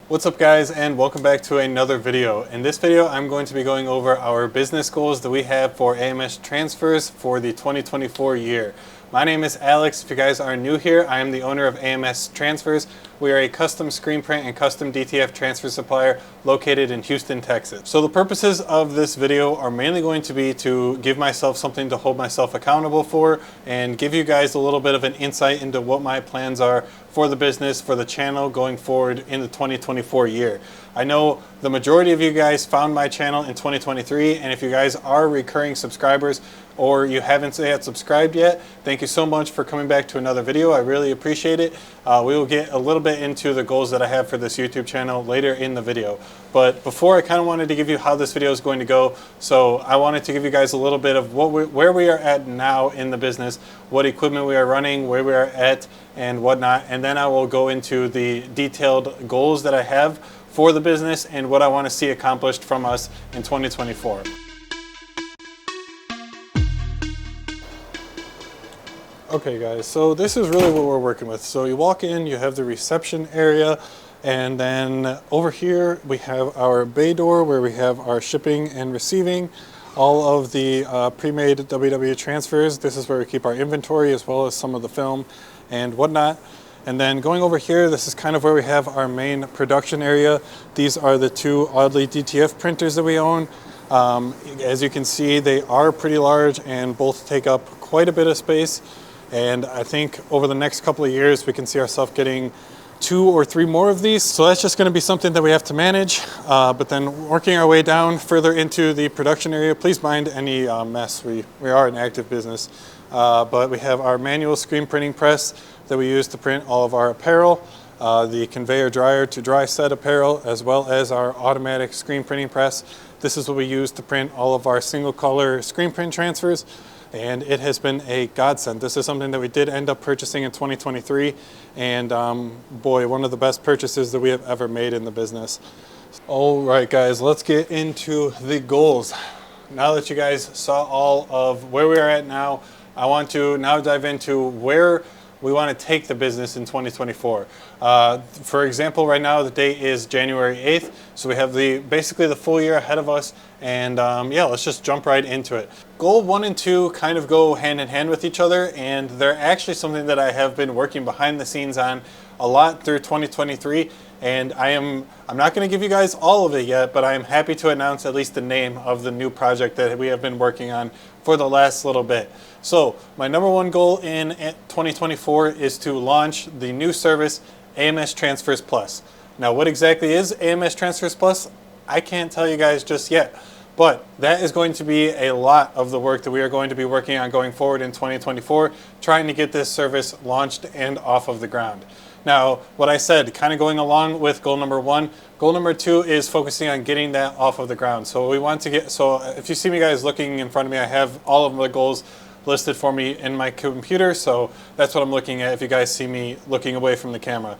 What's up guys, and welcome back to another video. In this video I'm going to be going over our business goals that we have for AMS transfers for the 2024 year. My name is Alex. If you guys are new here, I am the owner of AMS Transfers. We are a custom screen print and custom DTF transfer supplier located in Houston, Texas. So the purposes of this video are mainly going to be to give myself something to hold myself accountable for and give you guys a little bit of an insight into what my plans are for the business, for the channel going forward in the 2024 year. I know the majority of you guys found my channel in 2023, and if you guys are recurring subscribers or you haven't yet subscribed yet, thank you so much for coming back to another video. I really appreciate it. We will get a little bit into the goals that I have for this YouTube channel later in the video. But before, I kind of wanted to give you how this video is going to go. So I wanted to give you guys a little bit of where we are at now in the business, what equipment we are running, where we are at, and whatnot. And then I will go into the detailed goals that I have for the business and what I want to see accomplished from us in 2024. Okay guys, so this is really what we're working with. So you walk in, you have the reception area, and then over here we have our bay door where we have our shipping and receiving, all of the pre-made WW transfers. This is where we keep our inventory as well as some of the film and whatnot. And then going over here, this is kind of where we have our main production area. These are the two Audley DTF printers that we own. As you can see, they are pretty large and both take up quite a bit of space. And I think over the next couple of years, we can see ourselves getting 2 or 3 more of these. So that's just going to be something that we have to manage. But then working our way down further into the production area, please mind any mess. We are an active business. But we have our manual screen printing press that we use to print all of our apparel, the conveyor dryer to dry set apparel, as well as our automatic screen printing press. This is what we use to print all of our single color screen print transfers. And it has been a godsend. This is something that we did end up purchasing in 2023, and boy, one of the best purchases that we have ever made in the business. All right guys, let's get into the goals. Now that you guys saw all of where we are at now, I want to now dive into where we want to take the business in 2024. For example, right now the date is January 8th, so we have basically the full year ahead of us, and yeah, let's just jump right into it. Goal 1 and 2 kind of go hand in hand with each other, and they're actually something that I have been working behind the scenes on a lot through 2023, and I'm not going to give you guys all of it yet, but I am happy to announce at least the name of the new project that we have been working on for the last little bit. So my number 1 goal in 2024 is to launch the new service AMS Transfers Plus. Now what exactly is AMS Transfers Plus? I can't tell you guys just yet, but that is going to be a lot of the work that we are going to be working on going forward in 2024, trying to get this service launched and off of the ground. Now, what I said, kind of going along with goal number 1, goal number 2 is focusing on getting that off of the ground. So we want to get, so if you see me guys looking in front of me, I have all of the goals listed for me in my computer, so that's what I'm looking at if you guys see me looking away from the camera.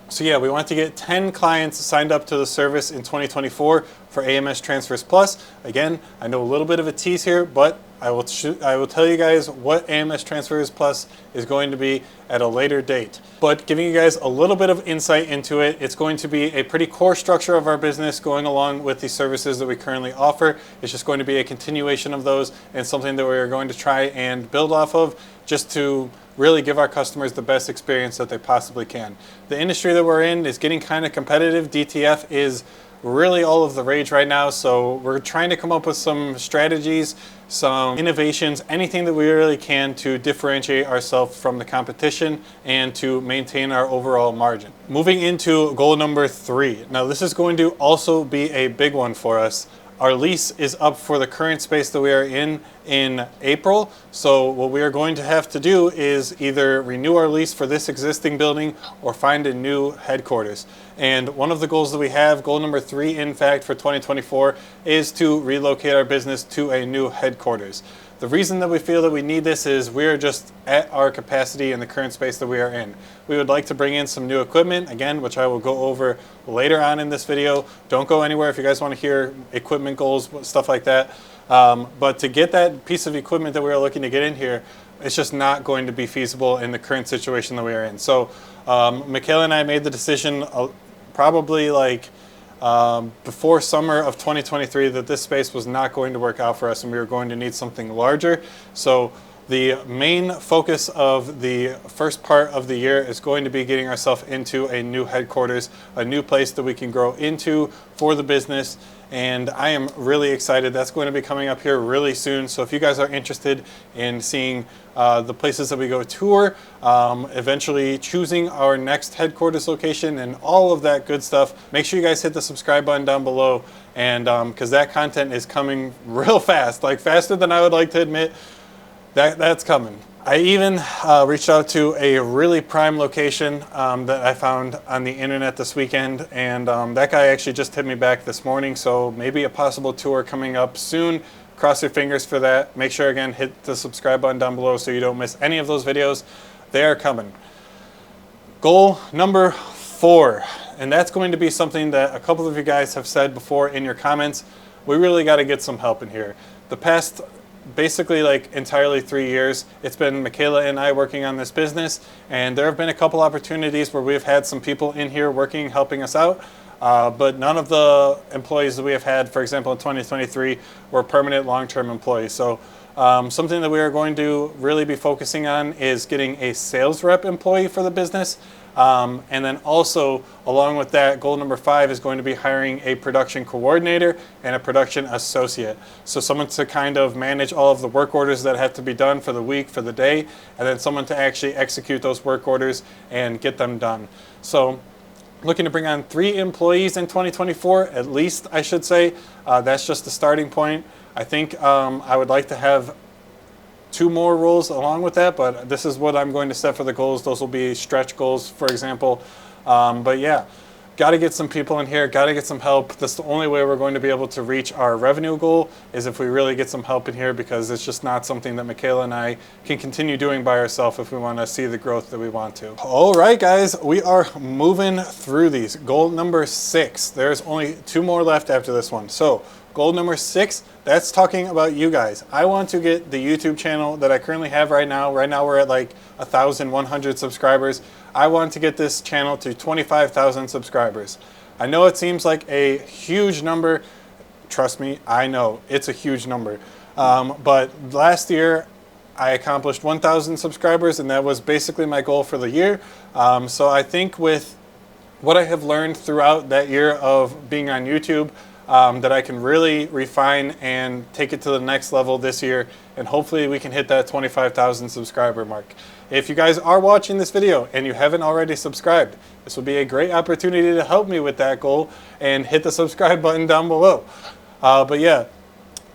So yeah, we want to get 10 clients signed up to the service in 2024 for AMS Transfers Plus. Again, I know a little bit of a tease here, but I will tell you guys what AMS Transfers Plus is going to be at a later date. But giving you guys a little bit of insight into it, it's going to be a pretty core structure of our business going along with the services that we currently offer. It's just going to be a continuation of those and something that we're going to try and build off of just to really give our customers the best experience that they possibly can. The industry that we're in is getting kind of competitive. DTF is really all of the rage right now, so we're trying to come up with some strategies, some innovations, anything that we really can to differentiate ourselves from the competition and to maintain our overall margin. Moving into goal number 3. Now this is going to also be a big one for us. Our lease is up for the current space that we are in April. So what we are going to have to do is either renew our lease for this existing building or find a new headquarters. And one of the goals that we have, goal number 3 in fact for 2024, is to relocate our business to a new headquarters. The reason that we feel that we need this is we're just at our capacity in the current space that we are in. We would like to bring in some new equipment, again, which I will go over later on in this video. Don't go anywhere if you guys want to hear equipment goals, stuff like that. But to get that piece of equipment that we are looking to get in here, it's just not going to be feasible in the current situation that we are in. So Michaela and I made the decision probably like before summer of 2023 that this space was not going to work out for us and we were going to need something larger. So the main focus of the first part of the year is going to be getting ourselves into a new headquarters, a new place that we can grow into for the business. And I am really excited. That's going to be coming up here really soon. So if you guys are interested in seeing the places that we go tour, eventually choosing our next headquarters location and all of that good stuff, make sure you guys hit the subscribe button down below. And because that content is coming real fast, like faster than I would like to admit. That's coming. I even reached out to a really prime location that I found on the internet this weekend, and that guy actually just hit me back this morning, so maybe a possible tour coming up soon. Cross your fingers for that. Make sure, again, hit the subscribe button down below so you don't miss any of those videos. They are coming. Goal number 4, and that's going to be something that a couple of you guys have said before in your comments. We really got to get some help in here. The past basically like entirely 3 years, it's been Michaela and I working on this business, and there have been a couple opportunities where we've had some people in here working, helping us out, but none of the employees that we have had, for example, in 2023, were permanent long-term employees. So something that we are going to really be focusing on is getting a sales rep employee for the business. And then also, along with that, goal number 5 is going to be hiring a production coordinator and a production associate. So someone to kind of manage all of the work orders that have to be done for the week, for the day, and then someone to actually execute those work orders and get them done. So looking to bring on 3 employees in 2024, at least, I should say. That's just the starting point. I think I would like to have 2 more roles along with that, but this is what I'm going to set for the goals. Those will be stretch goals, for example. But yeah, got to get some people in here, got to get some help. That's the only way we're going to be able to reach our revenue goal, is if we really get some help in here, because it's just not something that Michaela and I can continue doing by ourselves if we want to see the growth that we want to. All right, guys, we are moving through these. Goal number 6. There's only 2 more left after this one. So goal number 6, that's talking about you guys. I want to get the YouTube channel that I currently have right now. Right now we're at like 1,100 subscribers. I want to get this channel to 25,000 subscribers. I know it seems like a huge number. Trust me, I know it's a huge number. But last year I accomplished 1,000 subscribers, and that was basically my goal for the year. So I think with what I have learned throughout that year of being on YouTube, that I can really refine and take it to the next level this year, and hopefully we can hit that 25,000 subscriber mark. If you guys are watching this video and you haven't already subscribed, this would be a great opportunity to help me with that goal, and hit the subscribe button down below. But yeah,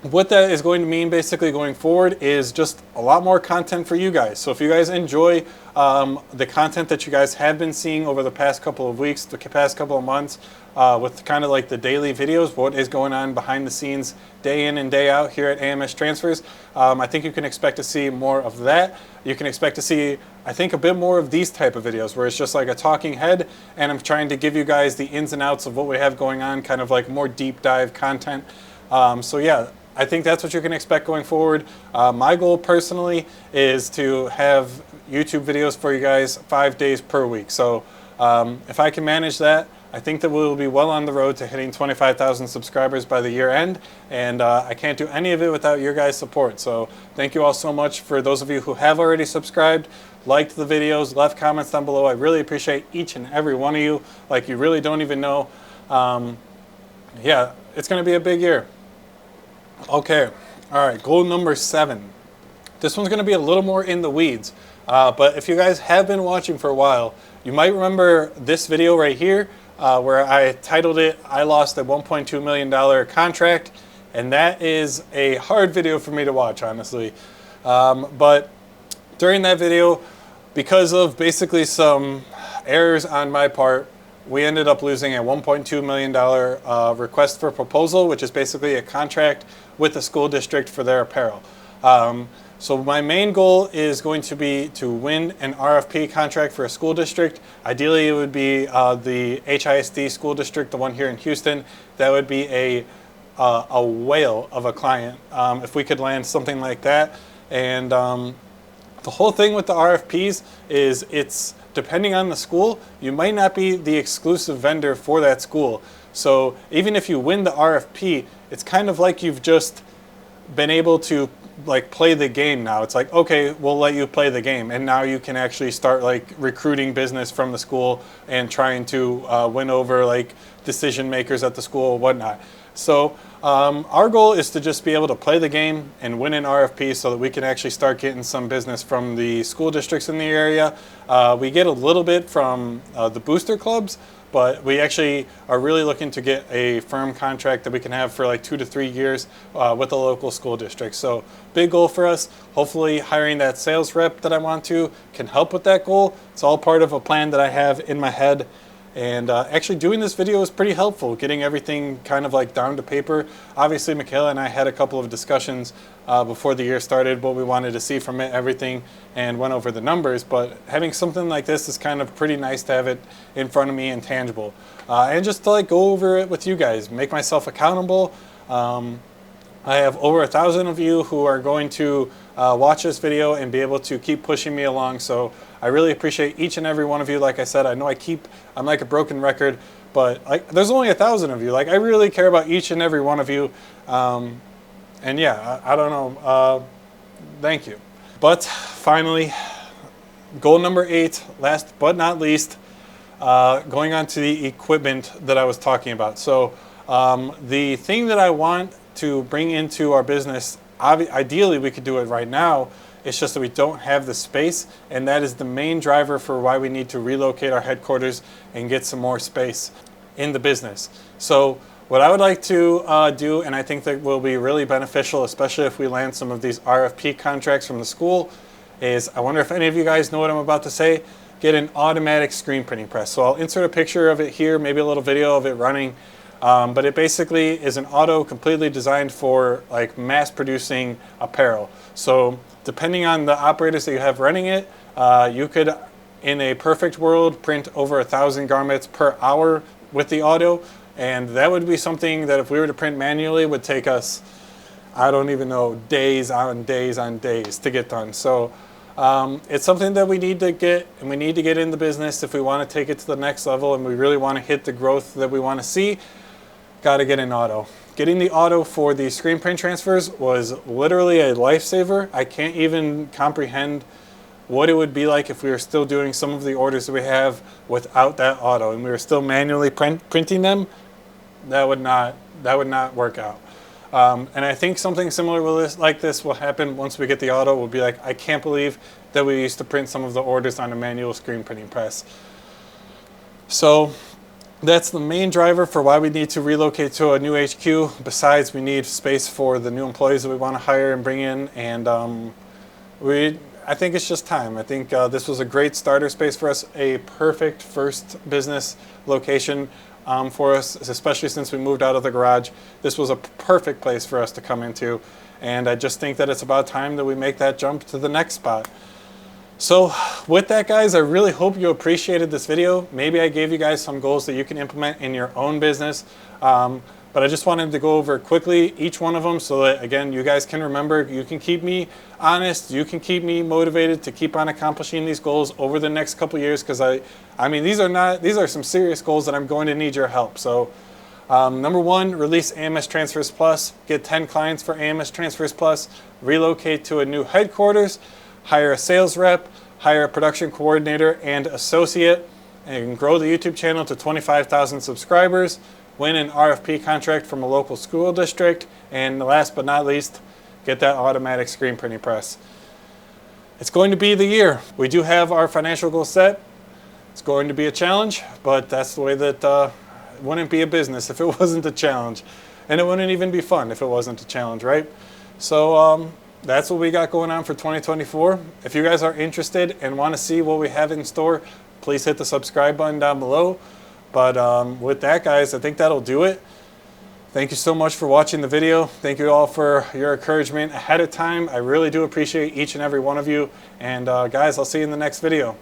what that is going to mean basically going forward is just a lot more content for you guys. So if you guys enjoy the content that you guys have been seeing over the past couple of weeks, the past couple of months, with kind of like the daily videos, what is going on behind the scenes day in and day out here at AMS Transfers, I think you can expect to see more of that. You can expect to see, I think, a bit more of these type of videos where it's just like a talking head, and I'm trying to give you guys the ins and outs of what we have going on, kind of like more deep dive content. So yeah, I think that's what you can expect going forward. My goal personally is to have YouTube videos for you guys 5 days per week. So if I can manage that, I think that we will be well on the road to hitting 25,000 subscribers by the year end, and I can't do any of it without your guys' support. So thank you all so much. For those of you who have already subscribed, liked the videos, left comments down below, I really appreciate each and every one of you. Like, you really don't even know. Yeah, it's going to be a big year. Okay, all right, goal number 7. This one's going to be a little more in the weeds, but if you guys have been watching for a while, you might remember this video right here, where I titled it, "I lost a $1.2 million contract," and that is a hard video for me to watch, honestly. But during that video, because of basically some errors on my part, we ended up losing a $1.2 million request for proposal, which is basically a contract with the school district for their apparel. So my main goal is going to be to win an RFP contract for a school district. Ideally, it would be the HISD school district, the one here in Houston. That would be a whale of a client if we could land something like that. And the whole thing with the RFPs is it's depending on the school, you might not be the exclusive vendor for that school. So even if you win the RFP, it's kind of like you've just been able to like play the game now. It's like, okay, we'll let you play the game, and now you can actually start like recruiting business from the school and trying to win over like decision makers at the school and whatnot. So our goal is to just be able to play the game and win an RFP so that we can actually start getting some business from the school districts in the area. We get a little bit from the booster clubs, but we actually are really looking to get a firm contract that we can have for like 2 to 3 years with the local school district. So big goal for us. Hopefully hiring that sales rep that I want to can help with that goal. It's all part of a plan that I have in my head. And actually doing this video was pretty helpful, getting everything kind of like down to paper. Obviously, Michaela and I had a couple of discussions before the year started, what we wanted to see from it, everything, and went over the numbers. But having something like this is kind of pretty nice to have it in front of me and tangible. And just to like go over it with you guys, make myself accountable. I have over 1,000 of you who are going to watch this video and be able to keep pushing me along. So I really appreciate each and every one of you. Like I said, I know I'm like a broken record, but there's only 1,000 of you. Like, I really care about each and every one of you. And yeah, I don't know. Thank you. But finally, goal number 8, last but not least, going on to the equipment that I was talking about. So the thing that I want to bring into our business, ideally we could do it right now. It's just that we don't have the space, and that is the main driver for why we need to relocate our headquarters and get some more space in the business. So what I would like to do, and I think that will be really beneficial, especially if we land some of these RFP contracts from the school, is I wonder if any of you guys know what I'm about to say, get an automatic screen printing press. So I'll insert a picture of it here, maybe a little video of it running. But it basically is an auto completely designed for like mass producing apparel. So depending on the operators that you have running it, you could, in a perfect world, print over 1,000 garments per hour with the auto. And that would be something that if we were to print manually would take us, I don't even know, days on days on days to get done. So it's something that we need to get, and we need to get in the business if we want to take it to the next level and we really want to hit the growth that we want to see. Got to get an auto. Getting the auto for the screen print transfers was literally a lifesaver. I can't even comprehend what it would be like if we were still doing some of the orders that we have without that auto and we were still manually printing them. That would not work out. And I think something similar like this will happen once we get the auto. We'll be like, I can't believe that we used to print some of the orders on a manual screen printing press. So that's the main driver for why we need to relocate to a new HQ. Besides, we need space for the new employees that we want to hire and bring in. And I think it's just time. I think this was a great starter space for us, a perfect first business location for us, especially since we moved out of the garage. This was a perfect place for us to come into. And I just think that it's about time that we make that jump to the next spot. So with that, guys, I really hope you appreciated this video. Maybe I gave you guys some goals that you can implement in your own business. But I just wanted to go over quickly each one of them so that, again, you guys can remember, you can keep me honest, you can keep me motivated to keep on accomplishing these goals over the next couple years, because I mean, these are some serious goals that I'm going to need your help. So number 1, release AMS Transfers Plus, get 10 clients for AMS Transfers Plus, relocate to a new headquarters, hire a sales rep, hire a production coordinator and associate, and grow the YouTube channel to 25,000 subscribers, win an RFP contract from a local school district, and last but not least, get that automatic screen printing press. It's going to be the year. We do have our financial goal set. It's going to be a challenge, but that's the way that it wouldn't be a business if it wasn't a challenge. And it wouldn't even be fun if it wasn't a challenge, right? So that's what we got going on for 2024. If you guys are interested and want to see what we have in store, please hit the subscribe button down below. But with that, guys, I think that'll do it. Thank you so much for watching the video. Thank you all for your encouragement ahead of time. I really do appreciate each and every one of you. And guys, I'll see you in the next video.